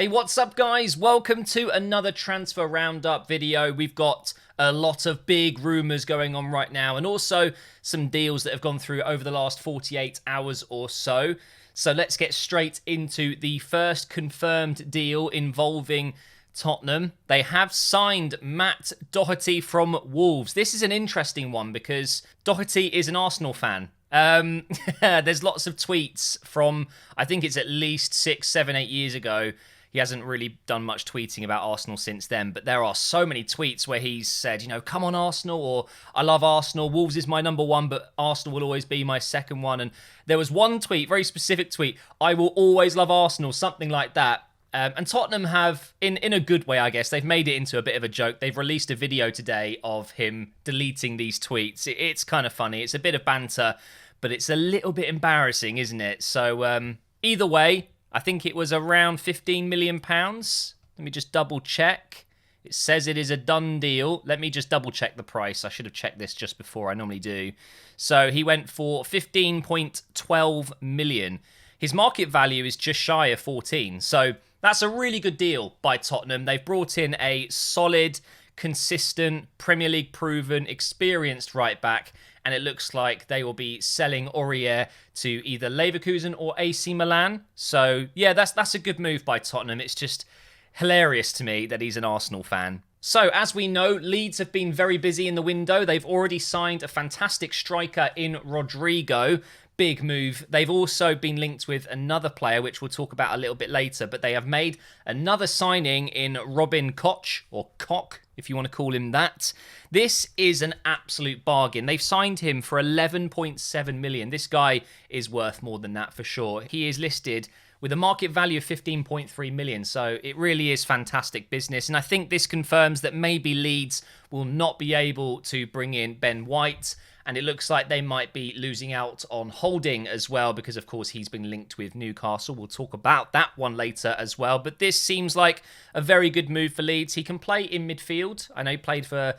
Hey, what's up guys? Welcome to another transfer roundup video. We've got a lot of big rumours going on right now and also some deals that have gone through over the last 48 hours or so. So let's get straight into the first confirmed deal involving Tottenham. They have signed Matt Doherty from Wolves. This is an interesting one because Doherty is an Arsenal fan. There's lots of tweets from, I think it's at least 6, 7, 8 years ago. He hasn't really done much tweeting about Arsenal since then, but there are so many tweets where he's said, you know, come on Arsenal, or I love Arsenal, Wolves is my number one, but Arsenal will always be my second one. And there was one tweet, very specific tweet, I will always love Arsenal, something like that. And Tottenham have, in a good way, I guess, they've made it into a bit of a joke. They've released a video today of him deleting these tweets. It's kind of funny. It's a bit of banter, but it's a little bit embarrassing, isn't it? So either way, I think it was around £15 million. Let me just double check. It says it is a done deal. Let me just double check the price. I should have checked this just before. I normally do. So he went for 15.12 million. His market value is just shy of 14. So that's a really good deal by Tottenham. They've brought in a solid, consistent, Premier League proven, experienced right back. And it looks like they will be selling Aurier to either Leverkusen or AC Milan. So, yeah, that's a good move by Tottenham. It's just hilarious to me that he's an Arsenal fan. So, as we know, Leeds have been very busy in the window. They've already signed a fantastic striker in Rodrigo. Big move. They've also been linked with another player, which we'll talk about a little bit later, but they have made another signing in Robin Koch, or Koch, if you want to call him that. This is an absolute bargain. They've signed him for 11.7 million. This guy is worth more than that for sure. He is listed with a market value of 15.3 million. So it really is fantastic business. And I think this confirms that maybe Leeds will not be able to bring in Ben White. And it looks like they might be losing out on Holding as well, because of course he's been linked with Newcastle. We'll talk about that one later as well. But this seems like a very good move for Leeds. He can play in midfield. I know he played for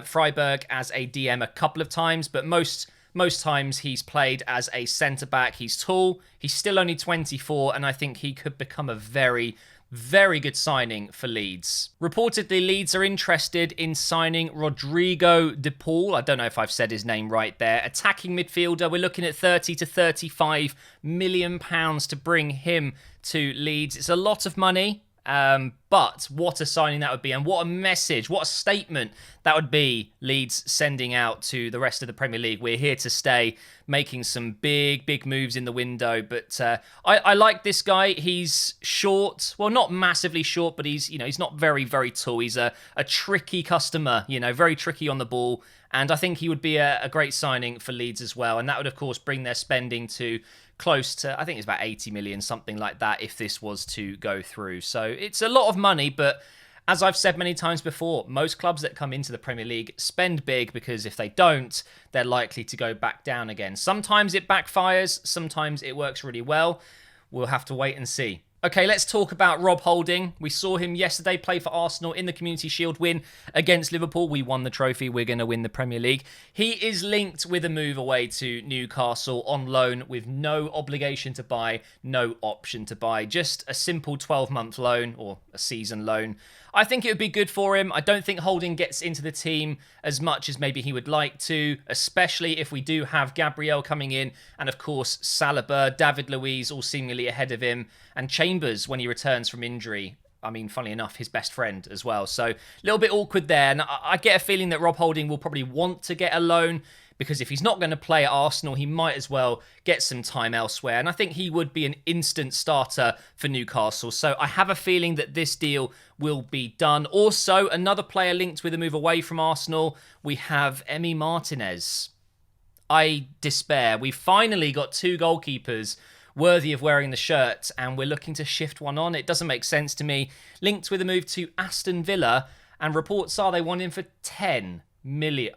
Freiburg as a DM a couple of times, but most times he's played as a centre-back. He's tall, he's still only 24, and I think he could become a very, very good signing for Leeds. Reportedly, Leeds are interested in signing Rodrigo de Paul. I don't know if I've said his name right there. Attacking midfielder. We're looking at 30 to 35 million pounds to bring him to Leeds. It's a lot of money. But what a signing that would be, and what a message, what a statement that would be, Leeds sending out to the rest of the Premier League. We're here to stay, making some big moves in the window. But I like this guy. He's short, well, not massively short, but he's not very tall. He's a tricky customer, very tricky on the ball. And I think he would be a great signing for Leeds as well. And that would, of course, bring their spending to close to, I think it's about 80 million, something like that, if this was to go through. So it's a lot of money, but as I've said many times before, most clubs that come into the Premier League spend big, because if they don't, they're likely to go back down again. Sometimes it backfires, sometimes it works really well. We'll have to wait and see. Okay, let's talk about Rob Holding. We saw him yesterday play for Arsenal in the Community Shield win against Liverpool. We won the trophy. We're going to win the Premier League. He is linked with a move away to Newcastle on loan with no obligation to buy, no option to buy. Just a simple 12-month loan, or a season loan. I think it would be good for him. I don't think Holding gets into the team as much as maybe he would like to, especially if we do have Gabriel coming in, and of course Saliba, David Luiz all seemingly ahead of him, and Chambers when he returns from injury. I mean, funnily enough, his best friend as well. So a little bit awkward there. And I get a feeling that Rob Holding will probably want to get a loan, because if he's not going to play at Arsenal, he might as well get some time elsewhere. And I think he would be an instant starter for Newcastle. So I have a feeling that this deal will be done. Also, another player linked with a move away from Arsenal, we have Emi Martinez. I despair. We've finally got two goalkeepers worthy of wearing the shirt, and we're looking to shift one on. It doesn't make sense to me. Linked with a move to Aston Villa, and reports are they want him for 10 million.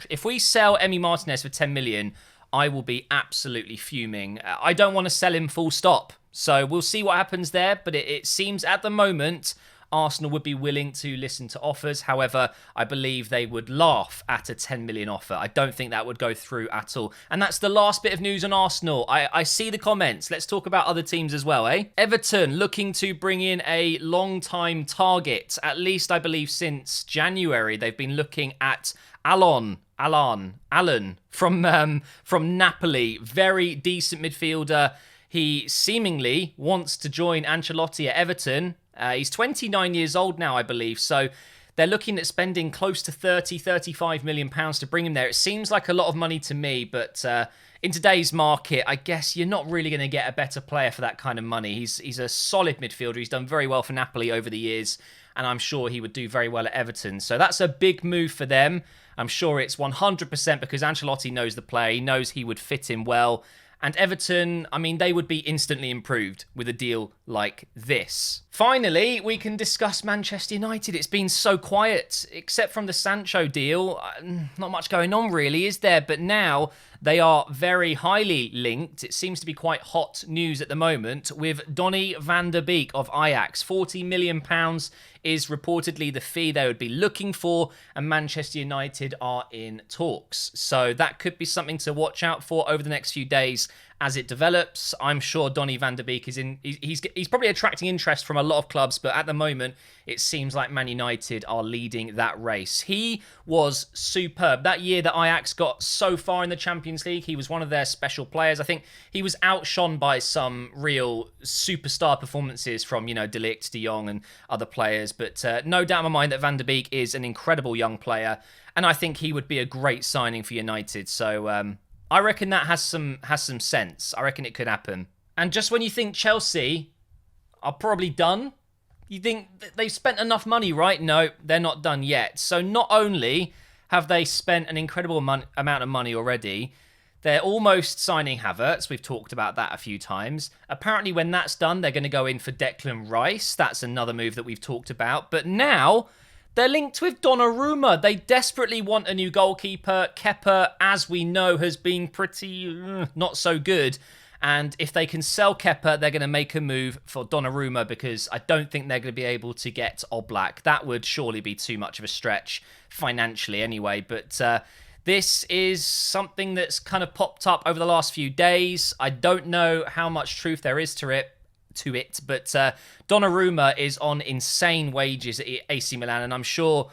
If we sell Emi Martinez for 10 million, I will be absolutely fuming. I don't want to sell him full stop. So we'll see what happens there. But it seems at the moment Arsenal would be willing to listen to offers. However, I believe they would laugh at a 10 million offer. I don't think that would go through at all. And that's the last bit of news on Arsenal. I see the comments. Let's talk about other teams as well, eh? Everton looking to bring in a long-time target, at least I believe since January. They've been looking at Allen from Napoli. Very decent midfielder. He seemingly wants to join Ancelotti at Everton. He's 29 years old now, I believe. So they're looking at spending close to 35 million pounds to bring him there. It seems like a lot of money to me, but in today's market, I guess you're not really going to get a better player for that kind of money. He's a solid midfielder. He's done very well for Napoli over the years, and I'm sure he would do very well at Everton. So that's a big move for them. I'm sure it's 100% because Ancelotti knows the player. He knows he would fit in well. And Everton, I mean, they would be instantly improved with a deal like this. Finally, we can discuss Manchester United. It's been so quiet, except from the Sancho deal. Not much going on really, is there? But now they are very highly linked. It seems to be quite hot news at the moment with Donny van der Beek of Ajax. £40 million is reportedly the fee they would be looking for, and Manchester United are in talks. So that could be something to watch out for over the next few days as it develops. I'm sure Donny van der Beek is in. He's probably attracting interest from a lot of clubs, but at the moment it seems like Man United are leading that race. He was superb that year that Ajax got so far in the Champions League. He was one of their special players. I think he was outshone by some real superstar performances from, De Ligt, De Jong, and other players. But no doubt in my mind that Van der Beek is an incredible young player, and I think he would be a great signing for United. So I reckon that has some sense. I reckon it could happen. And just when you think Chelsea are probably done, you think they've spent enough money, right? No, they're not done yet. So not only have they spent an incredible amount of money already, they're almost signing Havertz. We've talked about that a few times. Apparently, when that's done, they're going to go in for Declan Rice. That's another move that we've talked about. But now they're linked with Donnarumma. They desperately want a new goalkeeper. Kepa, as we know, has been pretty not so good. And if they can sell Kepa, they're going to make a move for Donnarumma because I don't think they're going to be able to get Oblak. That would surely be too much of a stretch financially anyway. But this is something that's kind of popped up over the last few days. I don't know how much truth there is to it, but Donnarumma is on insane wages at AC Milan, and I'm sure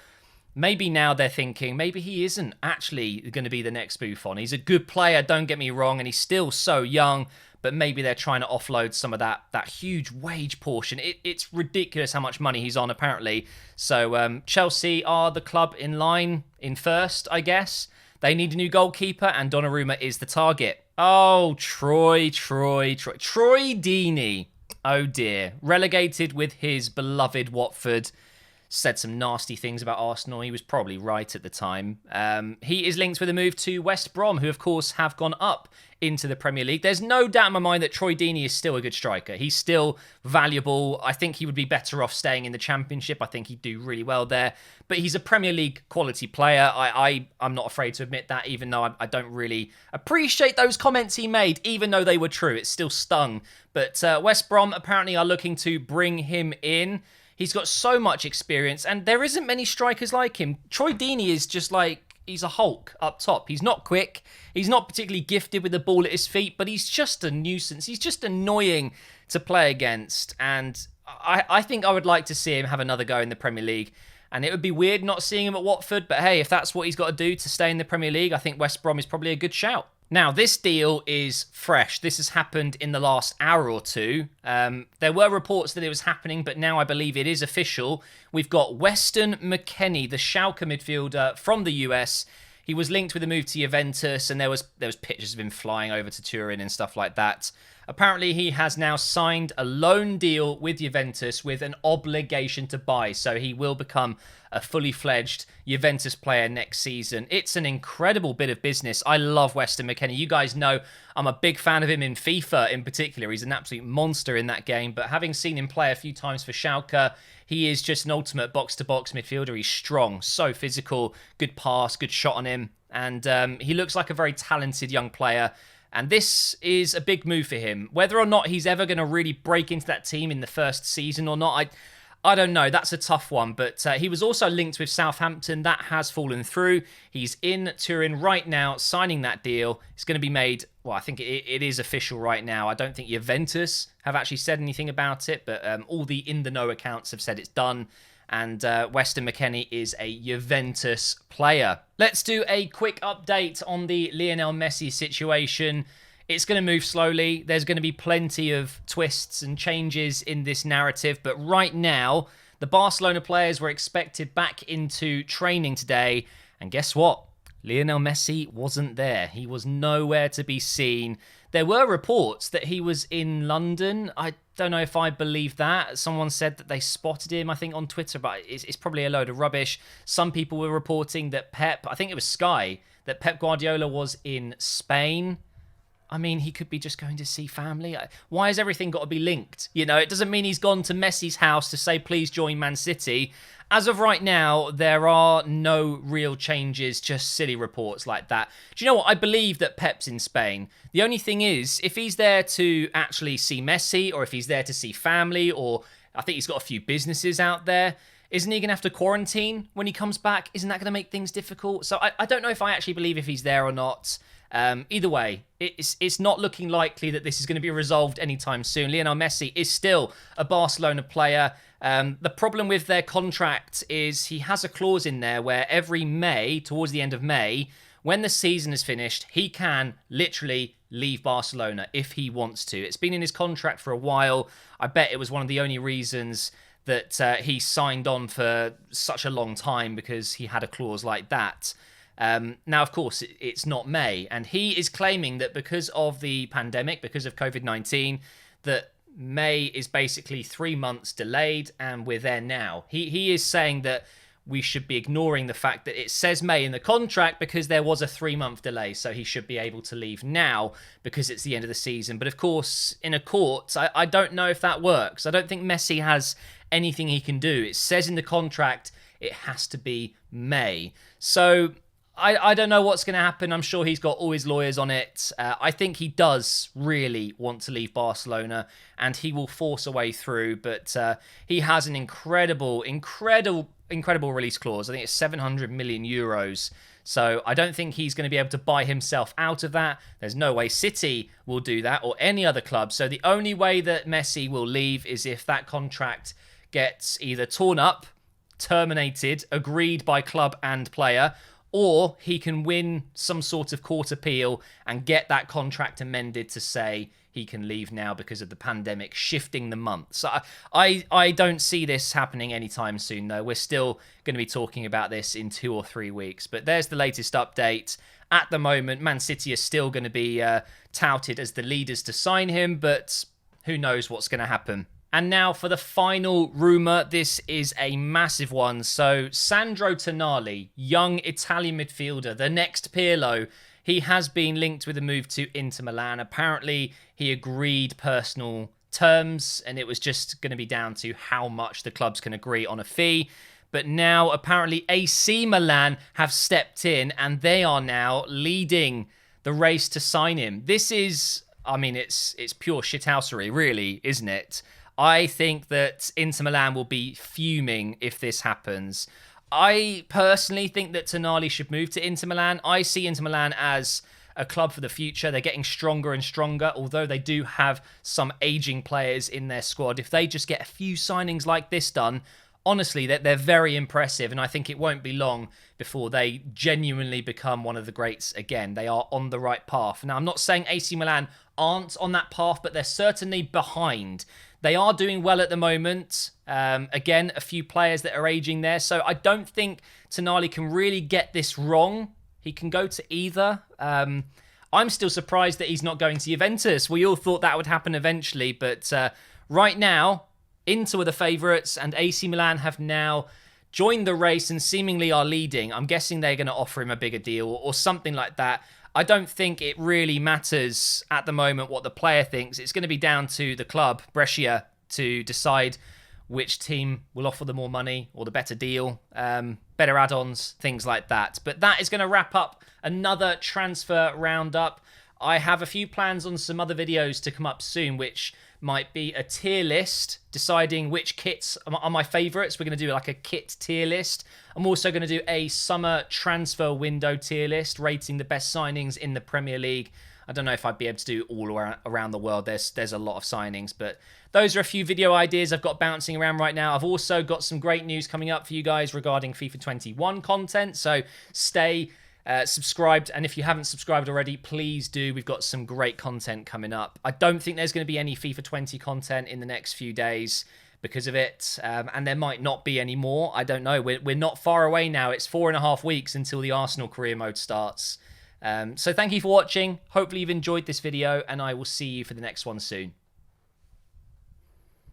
maybe now they're thinking maybe he isn't actually going to be the next Buffon. He's a good player, don't get me wrong, and he's still so young, but maybe they're trying to offload some of that huge wage portion. It's ridiculous how much money he's on, apparently. So Chelsea are the club in line in first, I guess. They need a new goalkeeper, and Donnarumma is the target. Oh, Troy Deeney. Oh dear. Relegated with his beloved Watford. Said some nasty things about Arsenal. He was probably right at the time. He is linked with a move to West Brom, who of course have gone up into the Premier League. There's no doubt in my mind that Troy Deeney is still a good striker. He's still valuable. I think he would be better off staying in the Championship. I think he'd do really well there. But he's a Premier League quality player. I'm not afraid to admit that, even though I don't really appreciate those comments he made, even though they were true. It still stung. But West Brom apparently are looking to bring him in. He's got so much experience, and there isn't many strikers like him. Troy Deeney is just like, he's a Hulk up top. He's not quick. He's not particularly gifted with the ball at his feet, but he's just a nuisance. He's just annoying to play against, and I think I would like to see him have another go in the Premier League. And it would be weird not seeing him at Watford, but hey, if that's what he's got to do to stay in the Premier League, I think West Brom is probably a good shout. Now, this deal is fresh. This has happened in the last hour or two. There were reports that it was happening, but now I believe it is official. We've got Weston McKennie, the Schalke midfielder from the US. He was linked with a move to Juventus, and there was pictures of him flying over to Turin and stuff like that. Apparently, he has now signed a loan deal with Juventus with an obligation to buy, so he will become a fully fledged Juventus player next season. It's an incredible bit of business. I love Weston McKennie. You guys know I'm a big fan of him in FIFA in particular. He's an absolute monster in that game, but having seen him play a few times for Schalke, he is just an ultimate box-to-box midfielder. He's strong, so physical, good pass, good shot on him, and he looks like a very talented young player. And this is a big move for him. Whether or not he's ever going to really break into that team in the first season or not, I don't know. That's a tough one. But he was also linked with Southampton. That has fallen through. He's in Turin right now, signing that deal. It's going to be made. Well, I think it is official right now. I don't think Juventus have actually said anything about it, but all the in-the-know accounts have said it's done. And Weston McKennie is a Juventus player. Let's do a quick update on the Lionel Messi situation. It's going to move slowly. There's going to be plenty of twists and changes in this narrative. But right now, the Barcelona players were expected back into training today. And guess what? Lionel Messi wasn't there. He was nowhere to be seen. There were reports that he was in London. I don't know if I believe that. Someone said that they spotted him, I think, on Twitter, but it's probably a load of rubbish. Some people were reporting that I think it was Sky, that Pep Guardiola was in Spain. I mean, he could be just going to see family. Why has everything got to be linked? You know, it doesn't mean he's gone to Messi's house to say, please join Man City. As of right now, there are no real changes, just silly reports like that. Do you know what? I believe that Pep's in Spain. The only thing is, if he's there to actually see Messi, or if he's there to see family, or I think he's got a few businesses out there, isn't he going to have to quarantine when he comes back? Isn't that going to make things difficult? So I don't know if I actually believe if he's there or not. Either way, it's not looking likely that this is going to be resolved anytime soon. Lionel Messi is still a Barcelona player. The problem with their contract is he has a clause in there where every May, towards the end of May, when the season is finished, he can literally leave Barcelona if he wants to. It's been in his contract for a while. I bet it was one of the only reasons that he signed on for such a long time, because he had a clause like that. Now, of course, it's not May, and he is claiming that because of the pandemic, because of COVID-19, that May is basically 3 months delayed, and we're there now. He is saying that we should be ignoring the fact that it says May in the contract because there was a 3-month delay, so he should be able to leave now because it's the end of the season. But of course, in a court, I don't know if that works. I don't think Messi has anything he can do. It says in the contract it has to be May. So I don't know what's going to happen. I'm sure he's got all his lawyers on it. I think he does really want to leave Barcelona, and he will force a way through. But he has an incredible release clause. I think it's 700 million euros. So I don't think he's going to be able to buy himself out of that. There's no way City will do that, or any other club. So the only way that Messi will leave is if that contract gets either torn up, terminated, agreed by club and player, or he can win some sort of court appeal and get that contract amended to say he can leave now because of the pandemic shifting the month. So I don't see this happening anytime soon, though. We're still going to be talking about this in 2 or 3 weeks. But there's the latest update. At the moment, Man City are still going to be touted as the leaders to sign him, but who knows what's going to happen. And now for the final rumour. This is a massive one. So Sandro Tonali, young Italian midfielder, the next Pirlo, he has been linked with a move to Inter Milan. Apparently, he agreed personal terms, and it was just going to be down to how much the clubs can agree on a fee. But now, apparently, AC Milan have stepped in, and they are now leading the race to sign him. This is, I mean, it's pure shithousery, really, isn't it? I think that Inter Milan will be fuming if this happens. I personally think that Tonali should move to Inter Milan. I see Inter Milan as a club for the future. They're getting stronger and stronger, although they do have some aging players in their squad. If they just get a few signings like this done, honestly, they're very impressive, and I think it won't be long before they genuinely become one of the greats again. They are on the right path. Now, I'm not saying AC Milan aren't on that path, but they're certainly behind. They are doing well at the moment. Again, a few players that are aging there. So I don't think Tonali can really get this wrong. He can go to either. I'm still surprised that he's not going to Juventus. We all thought that would happen eventually. But right now, Inter were the favourites, and AC Milan have now joined the race and seemingly are leading. I'm guessing they're going to offer him a bigger deal or something like that. I don't think it really matters at the moment what the player thinks. It's going to be down to the club, Brescia, to decide which team will offer the more money or the better deal, better add-ons, things like that. But that is going to wrap up another transfer roundup. I have a few plans on some other videos to come up soon, which might be a tier list deciding which kits are my favourites. We're going to do like a kit tier list. I'm also going to do a summer transfer window tier list, rating the best signings in the Premier League. I don't know if I'd be able to do all around the world. There's a lot of signings, but those are a few video ideas I've got bouncing around right now. I've also got some great news coming up for you guys regarding FIFA 21 content, so stay subscribed, and if you haven't subscribed already, please do. We've got some great content coming up. I don't think there's going to be any FIFA 20 content in the next few days because of it, and there might not be any more. I don't know. We're not far away now. It's 4.5 weeks until the Arsenal career mode starts. So thank you for watching. Hopefully you've enjoyed this video, and I will see you for the next one soon.